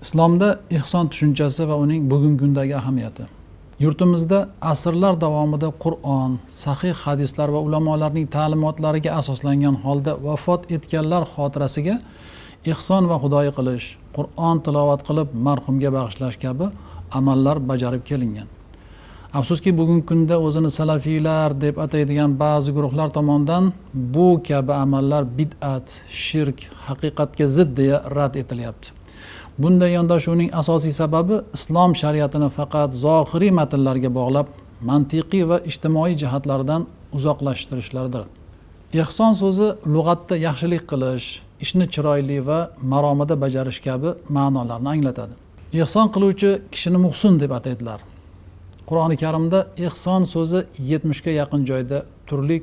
Islomda ihson tushunchasi va uning bugungi kundagi ahamiyati. Yurtimizda asrlar davomida Qur'on, sahih hadislar va ulamolarning ta'limotlariga asoslangan holda vafot etganlar xotirasiga ihson va xudoyi qilish, Qur'on tilovat qilib marhumga bag'ishlash kabi amallar bajarib kelingan. Afsuski bugungi kunda o'zini salafiylar deb ataydigan ba'zi guruhlar tomonidan bu kabi amallar bid'at, shirk, haqiqatga zid deya rad etilyapti. Bunday yondashuvning asosiy sababi islom shariatini faqat zohiriy matnlarga bog'lab, mantiqiy va ijtimoiy jihatlardan uzoqlashtirishlardir. Ihson so'zi lug'atda yaxshilik qilish, ishni chiroyli va maromida bajarish kabi ma'nolarni anglatadi. Ihson qiluvchi kishini muhsin deb ataydilar. Qur'oni Karimda ihson so'zi 70 ga yaqin joyda turli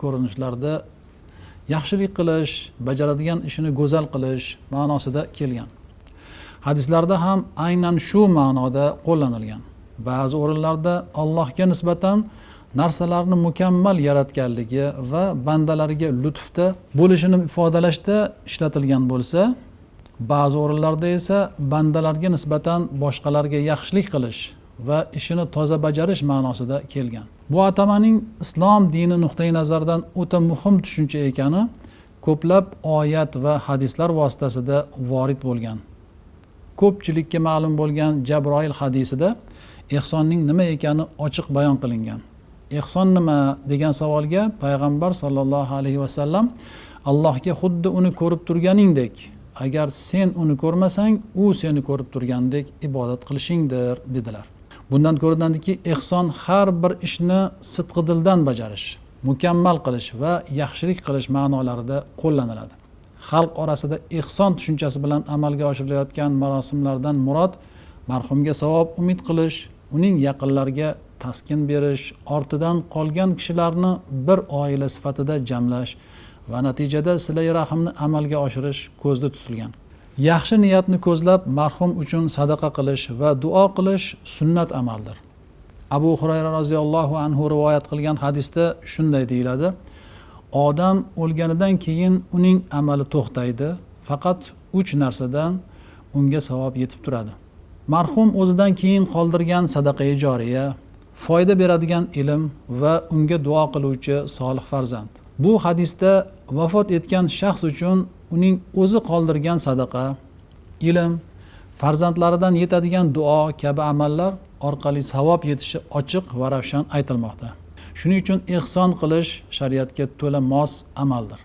ko'rinishlarda yaxshilik qilish, bajaradigan ishini go'zal qilish ma'nosida kelgan. Hadislarda ham aynan shu ma'noda qo'llanilgan. Ba'zi o'rinlarda Allohga nisbatan narsalarni mukammal yaratganligi va bandalariga lutfda bo'lishini ifodalashda ishlatilgan bo'lsa, ba'zi o'rinlarda esa bandalarga nisbatan boshqalarga yaxshilik qilish va ishini toza bajarish ma'nosida kelgan. Bu atamaning islom dini nuqtai nazaridan o'ta muhim tushuncha ekani ko'plab oyat va hadislar vositasida vorid bo'lgan. Ko'pchilikka ma'lum bo'lgan Jabroil hadisida ihsonning nima ekani ochiq bayon qilingan. Ihson nima degan savolga payg'ambar sollallohu alayhi vasallam Allohga xuddi uni ko'rib turganingdek, agar sen uni ko'rmasang, u seni ko'rib turgandek ibodat qilishingdir dedilar. Bundan ko'rinadiki, ihson har bir ishni sidqidildan bajarish, mukammal qilish va yaxshilik qilish ma'nolarida qo'llaniladi. Xalq orasida ihson tushunchasi bilan amalga oshirilayotgan marosimlardan murod marhumga savob umid qilish, uning yaqinlariga taskin berish, ortidan qolgan kishilarni bir oila sifatida jamlash va natijada silai rahmni amalga oshirish ko'zda tutilgan. Yaxshi niyatni ko'zlab marhum uchun sadaqa qilish va duo qilish sunnat amaldir. Abu Hurayra roziyallohu anhu rivoyat qilgan hadisda shunday deyiladi: Odam o'lganidan keyin uning amali to'xtaydi, faqat 3 narsadan unga savob yetib turadi. Marhum o'zidan keyin qoldirgan sadaqa joriya, foyda beradigan ilm va unga duo qiluvchi solih farzand. Bu hadisda vafot etgan shaxs uchun uning o'zi qoldirgan sadaqa, ilm, farzandlaridan yetadigan duo kabi amallar orqali savob yetishi ochiq va ravshan aytilmoqda. Shuning uchun ihson qilish shariatga to'la mos amaldir.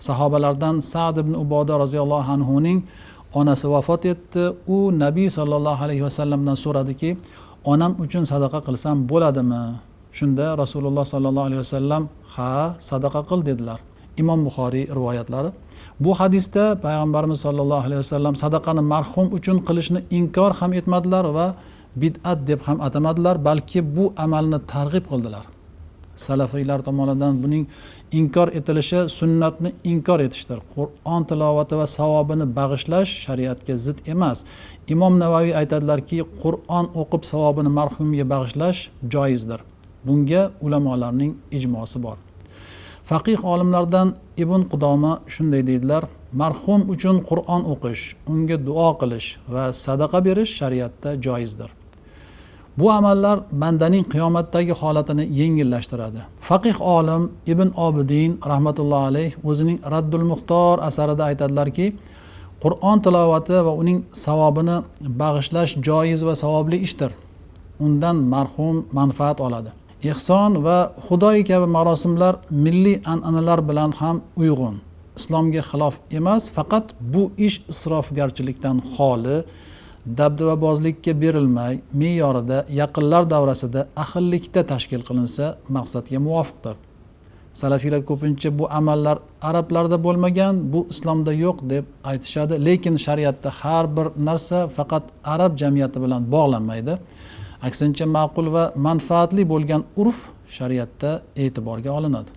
Sahobalardan Sa'd ibn Uboda roziyallohu anhuning onasi vafot etdi. U Nabiy sallallohu alayhi vasallamdan so'radiki, onam uchun sadaqa qilsam bo'ladimi? Shunda Rasululloh sallallohu alayhi vasallam, "Ha, sadaqa qil" dedilar. Imom Buxoriy rivoyatlari. Bu hadisda payg'ambarimiz sallallohu alayhi vasallam sadaqani marhum uchun qilishni inkor ham etmadilar va bid'at deb ham atamadilar, balki bu amalni targ'ib qildilar. Salafiylar tomonidan buning inkor etilishi sunnatni inkor etishdir. Qur'on tilovati va savobini bag'ishlash shariatga zid emas. Imom Navaviy aytadilarki, Qur'on o'qib savobini marhumga bag'ishlash joizdir. Bunga ulamolarning ijmosi bor. Faqih olimlardan Ibn Qudoma shunday deydilar: marhum uchun Qur'on o'qish, unga duo qilish va sadaqa berish shariatda joizdir. Bu amallar bandaning qiyomatdagi holatini yengillashtiradi. Faqih olim Ibn Obidin rahmatullohi alayh o'zining Raddul Muxtor asarida aytadilarki, Qur'on tilovati va uning savobini bag'ishlash joiz va savobli ishdir. Undan marhum manfaat oladi. Ihson va xudoyi kabi marosimlar milliy an'analar bilan ham uyg'un. Islomga xilof emas, faqat bu ish isrofgarchilikdan xoli, dabdababozlikka berilmay, me'yorida, yaqinlar davrasida ahillikda tashkil qilinsa maqsadga muvofiqdir. Salafiylar ko'pincha bu amallar arablarda bo'lmagan, bu islomda yo'q deb aytishadi, lekin shariatda har bir narsa faqat arab jamiyati bilan bog'lanmaydi. Aksincha ma'qul va manfaatli bo'lgan urf shariatda e'tiborga olinadi.